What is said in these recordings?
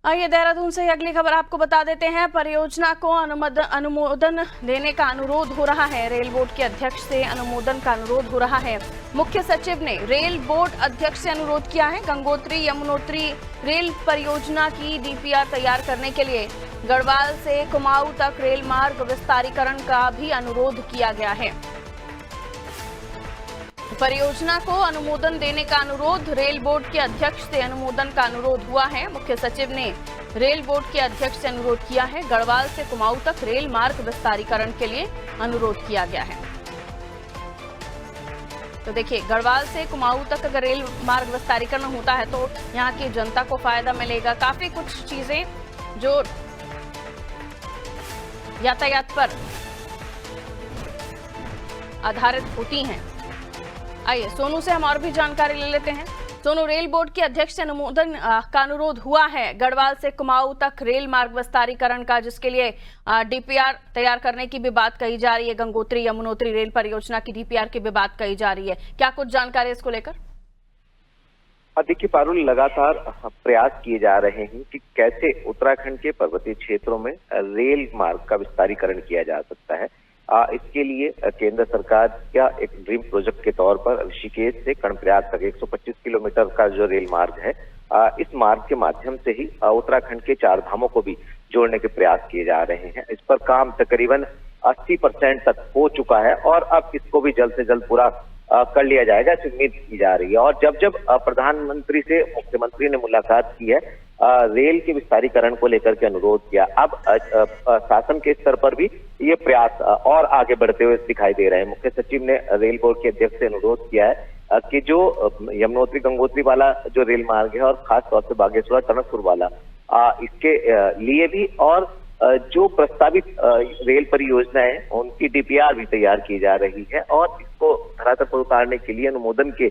आइए देहरादून से अगली खबर आपको बता देते हैं। परियोजना को अनुमोदन देने का अनुरोध हो रहा है। रेल बोर्ड के अध्यक्ष से अनुमोदन का अनुरोध हो रहा है। मुख्य सचिव ने रेल बोर्ड अध्यक्ष से अनुरोध किया है। गंगोत्री यमुनोत्री रेल परियोजना की डीपीआर तैयार करने के लिए गढ़वाल से कुमाऊं तक रेल मार्ग विस्तारीकरण का भी अनुरोध किया गया है। परियोजना को अनुमोदन देने का अनुरोध रेल बोर्ड के अध्यक्ष से अनुमोदन का अनुरोध हुआ है। मुख्य सचिव ने रेल बोर्ड के अध्यक्ष से अनुरोध किया है। गढ़वाल से कुमाऊं तक रेल मार्ग विस्तारीकरण के लिए अनुरोध किया गया है। तो देखिए, गढ़वाल से कुमाऊं तक अगर रेल मार्ग विस्तारीकरण होता है तो यहाँ की जनता को फायदा मिलेगा। काफी कुछ चीजें जो यातायात पर आधारित होती हैं। आइए सोनू से हम और भी जानकारी ले लेते हैं। सोनू, रेल बोर्ड के अध्यक्ष से अनुमोदन का अनुरोध हुआ है गढ़वाल से कुमाऊं तक रेल मार्ग विस्तारीकरण का, जिसके लिए डीपीआर तैयार करने की भी बात कही जा रही है। गंगोत्री यमुनोत्री रेल परियोजना की डीपीआर की भी बात कही जा रही है। क्या कुछ जानकारी इसको लेकर? देखिए पारुल, लगातार प्रयास किए जा रहे हैं कि कैसे उत्तराखंड के पर्वतीय क्षेत्रों में रेल मार्ग का विस्तारीकरण किया जा सकता है। इसके लिए केंद्र सरकार का एक ड्रीम प्रोजेक्ट के तौर पर ऋषिकेश से कर्णप्रयाग तक 125 किलोमीटर का जो रेल मार्ग है, इस मार्ग के माध्यम से ही उत्तराखंड के 4 धामों को भी जोड़ने के प्रयास किए जा रहे हैं। इस पर काम तकरीबन 80% तक हो चुका है और अब इसको भी जल्द से जल्द पूरा कर लिया जाएगा, ऐसी उम्मीद की जा रही है। और जब प्रधानमंत्री से मुख्यमंत्री ने मुलाकात की है, रेल के विस्तारीकरण को लेकर के अनुरोध किया, अब शासन के स्तर पर भी ये प्रयास और आगे बढ़ते हुए दिखाई दे रहे हैं। मुख्य सचिव ने रेल बोर्ड के अध्यक्ष से अनुरोध किया है कि जो यमुनोत्री गंगोत्री वाला जो रेल मार्ग है और खास तौर से बागेश्वर टनकपुर वाला, इसके लिए भी और जो प्रस्तावित रेल परियोजना है उनकी डीपीआर भी तैयार की जा रही है और इसको धरातल पर उतारने के लिए अनुमोदन के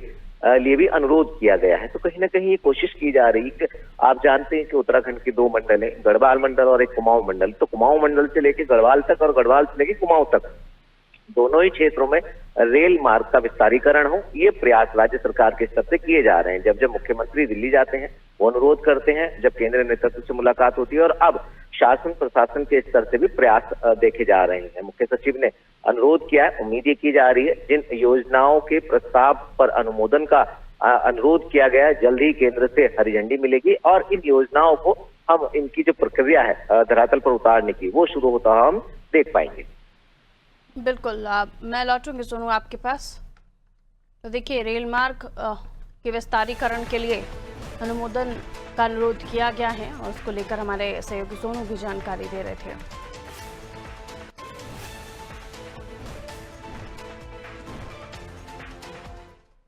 लिए भी अनुरोध किया गया है। तो कहीं ना कहीं ये कोशिश की जा रही है कि आप जानते हैं कि उत्तराखंड के 2 मंडल हैं, गढ़वाल मंडल और एक कुमाऊं मंडल। तो कुमाऊं मंडल से लेकर गढ़वाल तक और गढ़वाल से लेकर कुमाऊं तक दोनों ही क्षेत्रों में रेल मार्ग का विस्तारीकरण हो, ये प्रयास राज्य सरकार के स्तर से किए जा रहे हैं। जब मुख्यमंत्री दिल्ली जाते हैं वो अनुरोध करते हैं, जब केंद्रीय नेतृत्व से मुलाकात होती है और अब शासन प्रशासन के स्तर से भी प्रयास देखे जा रहे हैं। मुख्य सचिव ने अनुरोध किया है। उम्मीद ये की जा रही है जिन योजनाओं के प्रस्ताव पर अनुमोदन का अनुरोध किया गया है, जल्द ही केंद्र से हरी झंडी मिलेगी और इन योजनाओं को हम इनकी जो प्रक्रिया है धरातल पर उतारने की, वो शुरू होता हम देख पाएंगे। बिल्कुल, मैं लौटूंगी सोनू आपके पास। तो देखिए, रेल मार्ग के विस्तारीकरण के लिए अनुमोदन का अनुरोध किया गया है और उसको लेकर हमारे सहयोगी सोनू भी जानकारी दे रहे थे।